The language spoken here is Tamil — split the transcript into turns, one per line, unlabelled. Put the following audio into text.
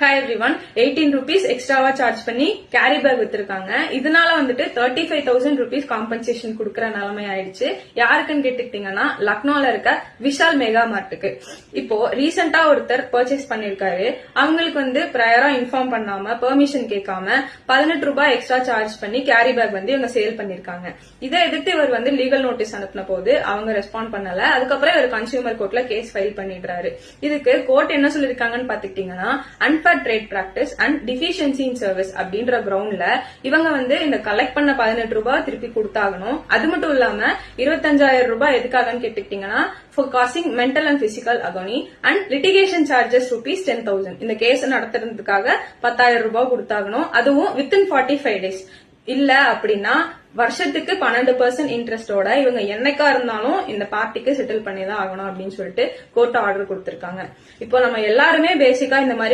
Hi everyone, 18 rupees எக்ஸ்ட்ராவா சார்ஜ் பண்ணி கேரி பேக் வித்திருக்காங்க. இதனால வந்துட்டு 35,000 rupees காம்பன்சேஷன் கொடுக்கற நிலைமை ஆயிடுச்சு. யாருக்குன்னு கேட்டுக்கிட்டீங்கன்னா லக்னோல இருக்க விஷால் மெகா மார்ட்டுக்கு. இப்போ ரீசெண்டா ஒருத்தர் பர்ச்சேஸ் பண்ணிருக்காரு. அவங்களுக்கு வந்து ப்ரையரா இன்ஃபார்ம் பண்ணாம பெர்மிஷன் கேட்காம 18 ரூபாய் எக்ஸ்ட்ரா சார்ஜ் பண்ணி கேரி பேக் வந்து இவங்க சேல் பண்ணிருக்காங்க. இதை எதிர்த்து இவர் வந்து லீகல் நோட்டீஸ் அனுப்பின போது அவங்க ரெஸ்பாண்ட் பண்ணல. அதுக்கப்புறம் இவர் கன்சியூமர் கோர்ட்ல கேஸ் ஃபைல் பண்ணிடுறாரு. இதுக்கு கோர்ட் என்ன சொல்லிருக்காங்கன்னு பாத்துக்கிட்டீங்கன்னா trade practice and deficiency in service அப்படின்ற கிரவுண்ட்ல இவங்க வந்து இந்த கலெக்ட் பண்ண 18 ரூபாய் திருப்பி கொடுத்தாகணும். அது மட்டும் இல்லாம 25,000 ரூபாய் எதுக்காகன்னு கேட்டுக்கிட்டீங்கன்னா for causing mental and physical agony and litigation charges rupees 10,000. இந்த கேஸ் நடத்துறதுக்காக 10,000 ரூபாய் கொடுத்தாகணும். அதுவும் within 45 days. இல்ல அப்படின்னா வருஷத்துக்கு 12% இன்ட்ரெஸ்டோட இவங்க என்னைக்கா இருந்தாலும் இந்த பார்ட்டிக்கு செட்டில் பண்ணிதான் ஆகணும் அப்படின்னு சொல்லிட்டு கோர்ட் ஆர்டர் கொடுத்திருக்காங்க. இப்போ நம்ம எல்லாருமே பேசிக்கா இந்த மாதிரி